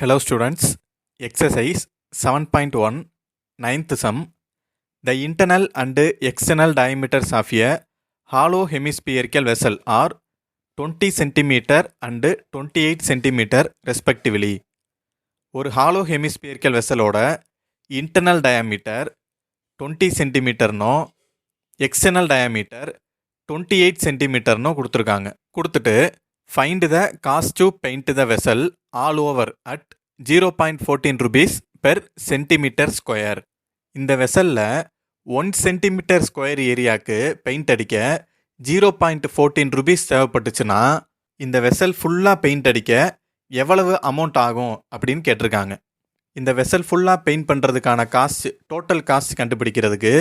Hello students, exercise 7.1, ninth sum. The internal and external diameters of a hollow hemispherical vessel are 20 cm and 28 cm respectively. ஒரு hollow hemispherical vesselோட internal diameter 20 cm நோ external diameter 28 cm நோ கொடுத்துருக்காங்க. கொடுத்துட்டு find the cost to paint the vessel all over at 0.14 rupees per centimeter square. இந்த வெசலில் 1 centimetre square ஏரியாவுக்கு paint அடிக்க 0.14 rupees தேவைப்பட்டுச்சுன்னா இந்த வெசல் ஃபுல்லாக பெயிண்ட் அடிக்க எவ்வளவு அமௌண்ட் ஆகும் அப்படின்னு கேட்டிருக்காங்க. இந்த வெசல் ஃபுல்லாக பெயிண்ட் பண்ணுறதுக்கான காஸ்ட், டோட்டல் காஸ்ட் கண்டுபிடிக்கிறதுக்கு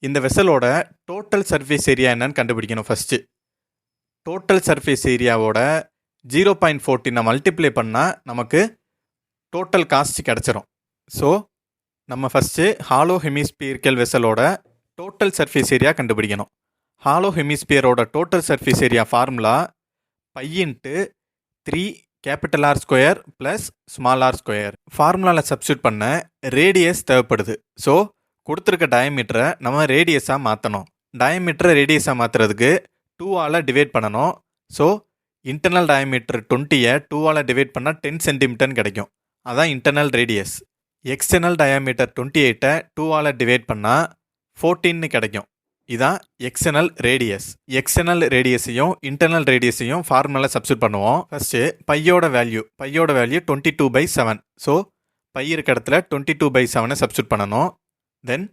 இந்த வெசலோட டோட்டல் சர்ஃபேஸ் ஏரியா என்னன்னு கண்டுபிடிக்கணும். ஃபஸ்ட்டு டோட்டல் சர்ஃபேஸ் ஏரியாவோட 0.14 மல்டிப்ளை பண்ணால் நமக்கு டோட்டல் காஸ்ட் கிடச்சிரும். ஸோ நம்ம ஃபஸ்ட்டு ஹாலோ ஹெமிஸ்பியரிக்கல் வெசலோட டோட்டல் சர்ஃபேஸ் ஏரியா கண்டுபிடிக்கணும். ஹாலோ ஹெமிஸ்பியரோட total surface area formula π×3 capital R square plus small R square. ஃபார்முலாவில் சப்ஸ்டியூட் பண்ண ரேடியஸ் தேவைப்படுது. ஸோ கொடுத்துருக்க டயமீட்டரை நம்ம ரேடியஸாக மாற்றணும். டயமீட்டரை ரேடியஸாக மாற்றுறதுக்கு 2ஆல் டிவைட் பண்ணணும். ஸோ இன்டர்னல் டயமீட்டர் 20-ஐ 2ஆல் டிவைட் பண்ணால் 10 சென்டிமீட்டர்னு கிடைக்கும். அதான் internal radius. External diameter 28-ஐ 2ஆல் divide பண்ணால் 14ன்னு கிடைக்கும். இதான் எக்ஸ்டர்னல் ரேடியஸ். எக்ஸ்டர்னல் ரேடியஸையும் இன்டர்னல் ரேடியஸையும் ஃபார்முலாவில் சப்ஸ்டியூட் பண்ணுவோம். ஃபஸ்ட்டு பையோட வேல்யூ 22/7. ஸோ பை இருக்க இடத்துல 22/7 சப்ஸ்டியூட் பண்ணணும். தென்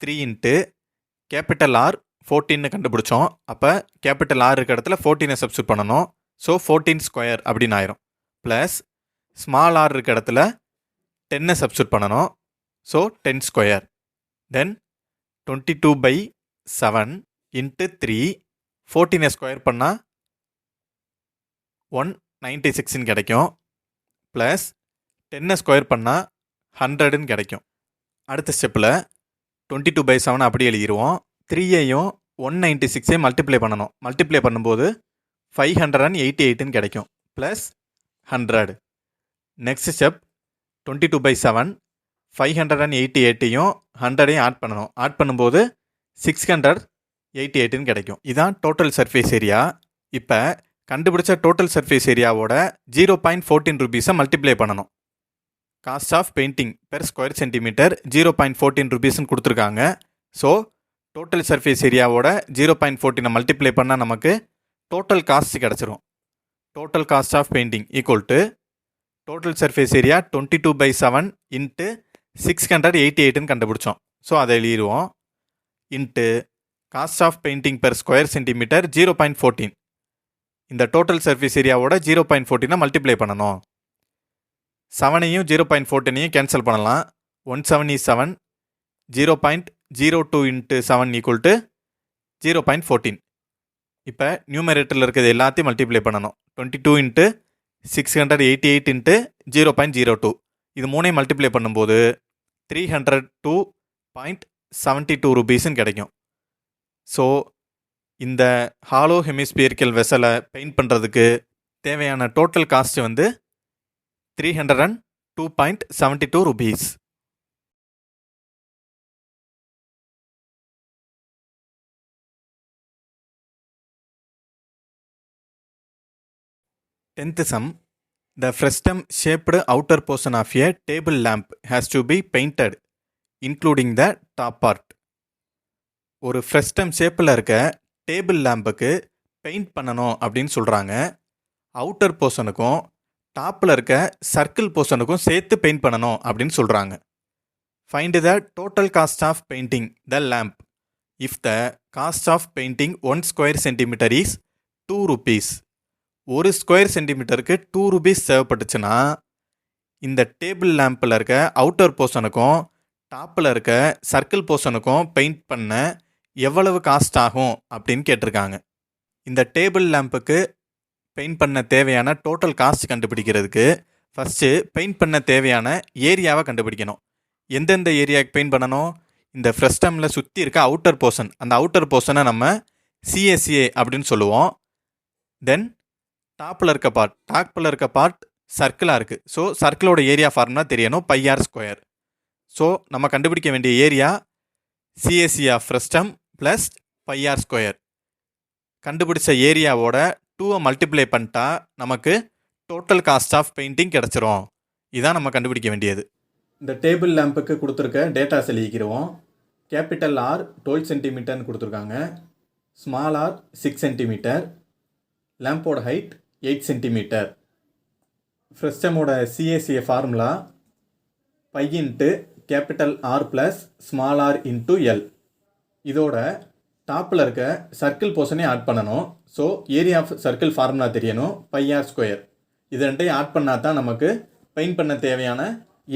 3 கேபிட்டல் ஆர் 14ன்னு கண்டுபிடிச்சோம். அப்போ கேபிட்டல் ஆர் இருக்க இடத்துல 14 சப்ஸ்டியூட் பண்ணணும். ஸோ 14 ஸ்கொயர் அப்படின்னு ஆயிரும். ப்ளஸ் ஸ்மால் ஆர் இருக்க இடத்துல 10 சப்ஸ்டியூட் பண்ணணும். So 10 square. தென் 22/7 × 3 14 ஸ்கொயர் பண்ணால் 196ன்னு கிடைக்கும். ப்ளஸ் 10 ஸ்கொயர் பண்ணால் 100ன்னு கிடைக்கும். அடுத்த ஸ்டெப்பில் 22/7 அப்படி எழுதிடுவோம். 3ஐயும் 196ஐயும் மல்டிப்ளை பண்ணணும். மல்டிப்ளை பண்ணும்போது 588ன்னு கிடைக்கும். ப்ளஸ் 100. நெக்ஸ்ட் ஸ்டெப் 22/7 588ஐயும் 100ஐயும் ஆட் பண்ணணும். ஆட் பண்ணும்போது 688ன்னு கிடைக்கும். இதான் டோட்டல் சர்ஃபேஸ் ஏரியா. இப்போ கண்டுபிடிச்ச டோட்டல் சர்ஃபேஸ் ஏரியாவோட 0.14 ருபீஸை மல்டிப்ளை பண்ணணும். Cost of painting per square centimetre 0.14 ருபீஸ்ன்னு கொடுத்துருக்காங்க. ஸோ டோட்டல் சர்ஃபேஸ் ஏரியாவோட 0.14 மல்டிப்ளை பண்ணால் நமக்கு டோட்டல் காஸ்ட் கிடச்சிரும். Total cost of painting equal to total surface area 22/7 × 688ன்னு கண்டுபிடிச்சோம். ஸோ அதை எழுதிடுவோம். Into cost of painting per square centimetre 0.14. இந்த டோட்டல் சர்ஃபேஸ் ஏரியாவோட 0.14 மல்டிப்ளை பண்ணணும். 7ஐயும் 0.14ஐயும் கேன்சல் பண்ணலாம். 1/7 is 7. 0.02 × 7 equal to 0.14. இப்போ நியூமரேட்டரில் இருக்கிறது எல்லாத்தையும் மல்டிப்ளை பண்ணணும். 22 × 688 × 0.02. இது மூணையும் மல்டிப்ளை பண்ணும்போது 302.72 ருபீஸ்ன்னு கிடைக்கும். ஸோ இந்த ஹாலோ ஹெமிஸ்பியரிக்கல் வெசலை பெயிண்ட் பண்ணுறதுக்கு தேவையான டோட்டல் காஸ்ட் வந்து 302.72 rupees. Tenth sum. The frustum-shaped outer portion of a table lamp has to be painted, including the top part. ஒரு ஃப்ரெஸ்டம் ஷேப்பில் இருக்க டேபிள் லேம்புக்கு பெயிண்ட் பண்ணணும் அப்படின்னு சொல்கிறாங்க. அவுட்டர் போர்ஷனுக்கும் டாப்பில் இருக்க சர்க்கிள் போர்ஷனுக்கும் சேர்த்து பெயிண்ட் பண்ணணும் அப்படின்னு சொல்கிறாங்க. Find the total cost of painting the lamp if the cost of painting 1 square centimetre is 2 rupees. ஒரு ஸ்கொயர் சென்டிமீட்டருக்கு 2 ருபீஸ் தேவைப்பட்டுச்சுன்னா இந்த டேபிள் லேம்பில் இருக்க அவுட்டர் போர்ஷனுக்கும் டாப்பில் இருக்க சர்க்கிள் போர்ஷனுக்கும் பெயிண்ட் பண்ண எவ்வளவு காஸ்ட் ஆகும் அப்படின்னு கேட்டிருக்காங்க. இந்த டேபிள் லேம்புக்கு பெயிண்ட் பண்ண தேவையான டோட்டல் காஸ்ட் கண்டுபிடிக்கிறதுக்கு ஃபஸ்ட்டு பெயிண்ட் பண்ண தேவையான ஏரியாவை கண்டுபிடிக்கணும். எந்தெந்த ஏரியாவுக்கு பெயிண்ட் பண்ணணும்? இந்த ஃப்ரெஸ்டமில் சுற்றி இருக்க அவுட்டர் போர்ஷன், அந்த அவுட்டர் போர்ஷனை நம்ம CSA அப்படின்னு சொல்லுவோம். தென் டாப்பில் இருக்க பார்ட் சர்க்கிளாக இருக்குது. ஸோ சர்க்கிளோட ஏரியா ஃபார்முலா தெரியணும், πr ஸ்கொயர். ஸோ நம்ம கண்டுபிடிக்க வேண்டிய area CSC of frustum plus πr square. கண்டுபிடிச்ச ஏரியாவோட 2 மல்டிப்ளை பண்ணிட்டா நமக்கு டோட்டல் காஸ்ட் ஆஃப் பெயிண்டிங் கிடச்சிரும். இதான் நம்ம கண்டுபிடிக்க வேண்டியது. இந்த டேபிள் லேம்புக்கு கொடுத்துருக்க டேட்டாஸ் எழுதிக்கிறோம். கேபிட்டல் ஆர் 12 சென்டிமீட்டர்னு கொடுத்துருக்காங்க, ஸ்மால் ஆர் 6 சென்டிமீட்டர், லேம்போட ஹைட் 8 சென்டிமீட்டர். ஃப்ரெஸ்டமோட சிஏசிஏ formula pi into capital R plus small R into L. இதோட டாப்பில் இருக்க சர்க்கிள் போர்ஷனே ஆட் பண்ணணும். So area of circle formula தெரியணும், πr ஸ்கொயர். இது ரெண்டையும் ஆட் பண்ணால் தான் நமக்கு பெயிண்ட் பண்ண தேவையான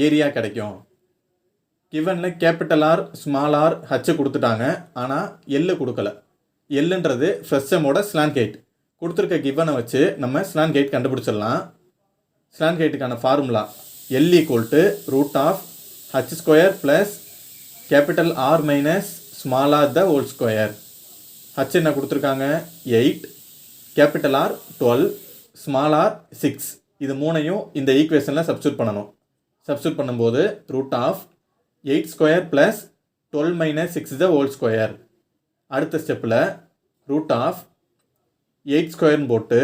ஏரியா கிடைக்கும். கிவனில் capital R small R H கொடுத்துட்டாங்க, ஆனால் எல்லு கொடுக்கல. எல்லுன்றது ஃப்ரெஸ்டமோட ஸ்லாண்ட் ஹைட். கொடுத்துருக்க கிவனை வச்சு நம்ம ஸ்லாண்ட் ஹைட் கண்டுபிடிச்சிடலாம். ஸ்லாண்ட் ஹைட்டுக்கான formula L equal to root of H square plus capital R minus small R the whole square. H என்ன கொடுத்துருக்காங்க 8, கேபிட்டல் ஆர் 12, ஸ்மால் ஆர் 6. இது மூணையும் இந்த ஈக்குவேஷனில் சப்ஸ்டியூட் பண்ணணும். சப்ஸ்டியூட் பண்ணும்போது root of 8 square plus 12 minus 6 the whole square. அடுத்த ஸ்டெப்பில் ரூட் ஆஃப் 8 ஸ்கொயர்னு போட்டு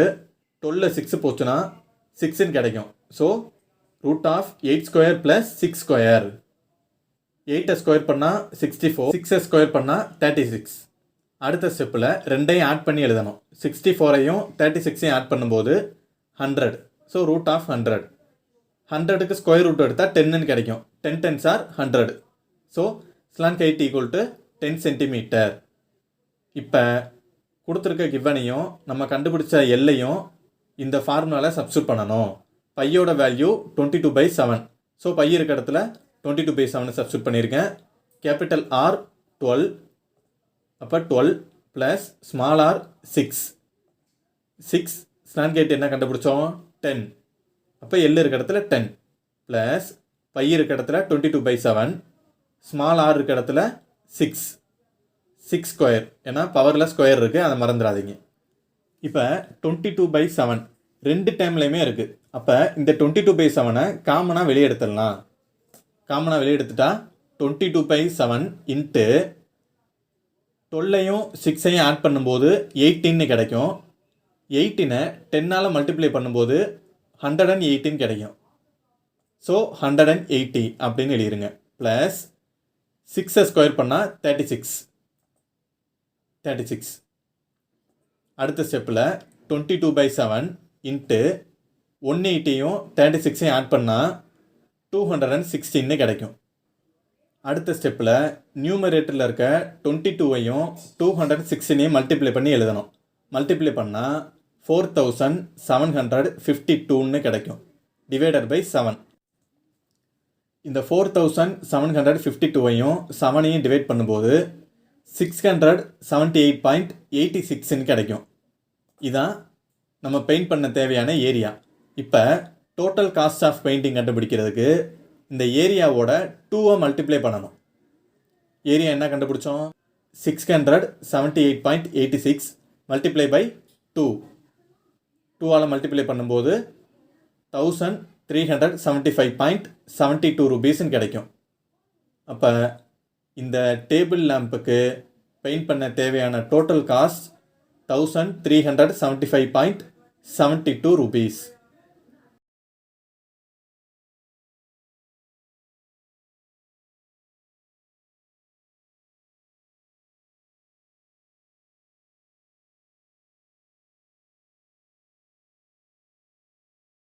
12 6 போச்சுன்னா 6ன்னு கிடைக்கும். So root of 8 square plus 6 square. 8 square பண்ணால் 64, 6 ஸ்கொயர் பண்ணால் 36. அடுத்த ஸ்டெப்பில் ரெண்டையும் ஆட் பண்ணி எழுதணும். 64ஐயும் 36ஐயும் ஆட் பண்ணும்போது 100. So root of 100. 100க்கு ஸ்கொயர் ரூட் எடுத்தால் 10ன்னு கிடைக்கும். 10 10s are 100. So slant height equal to 10 centimetre. இப்போ கொடுத்துருக்க கிவனையும் நம்ம கண்டுபிடிச்ச எல்லையும் இந்த ஃபார்முலாவில் சப்ஸ்டியூட் பண்ணணும். பையோட வேல்யூ 22/7. ஸோ பை இருக்க இடத்துல 22/7 சப்ஸ்டியூட் பண்ணியிருக்கேன். கேபிட்டல் ஆர் 12, அப்போ 12 plus small R 6. 6 slant height என்ன கண்டுபிடிச்சோம் 10. அப்போ எல் இருக்க இடத்துல 10 ப்ளஸ் பை இருக்க இடத்துல 22/7, ஸ்மால் ஆர் இருக்க இடத்துல 6. 6 ஸ்கொயர், ஏன்னா பவரில் ஸ்கொயர் இருக்குது, அதை மறந்துடாதீங்க. இப்போ 22/7 ரெண்டு டைம்லையுமே இருக்குது. அப்போ இந்த 22/7 காமனாக வெளியே எடுத்துடலாம். காமனாக வெளியே எடுத்துட்டா 22/7 இன்ட்டு 12ஐயும் 6ஐயும் ஆட் பண்ணும்போது 18 கிடைக்கும். 18 10ஆல் மல்டிப்ளை பண்ணும்போது 118 கிடைக்கும். ஸோ 180 அப்படின்னு எழுதிருங்க. ப்ளஸ் 6 ஸ்கொயர் பண்ணால் 36. அடுத்த ஸ்டெப்பில் 22/7 இன்ட்டு 180யும் 36ஐயும் ஆட் பண்ணால் 216 கிடைக்கும். அடுத்த ஸ்டெப்பில் நியூமரேட்டரில் இருக்க 22ஐயும் 216ஐயும் மல்டிப்ளை பண்ணி எழுதணும். மல்டிப்ளை பண்ணால் 4752 கிடைக்கும், டிவைடட் பை 7. இந்த 4752ஐயும் 7ஐயும் டிவைட் பண்ணும்போது 678.86 கிடைக்கும். இதான் நம்ம பெயிண்ட் பண்ண தேவையான ஏரியா. இப்போ டோட்டல் காஸ்ட் ஆஃப் பெயிண்டிங் கண்டுபிடிக்கிறதுக்கு இந்த ஏரியாவோட 2 மல்டிப்ளை பண்ணணும். ஏரியா என்ன கண்டுபிடிச்சோம் 678.86 மல்டிப்ளை பை 2. 2ஆல் மல்டிப்ளை பண்ணும்போது 1375.72 ரூபீஸ்ன்னு கிடைக்கும். அப்போ இந்த டேபிள் லேம்புக்கு பெயிண்ட் பண்ண தேவையான டோட்டல் காஸ்ட் 1375.72 ரூபீஸ்.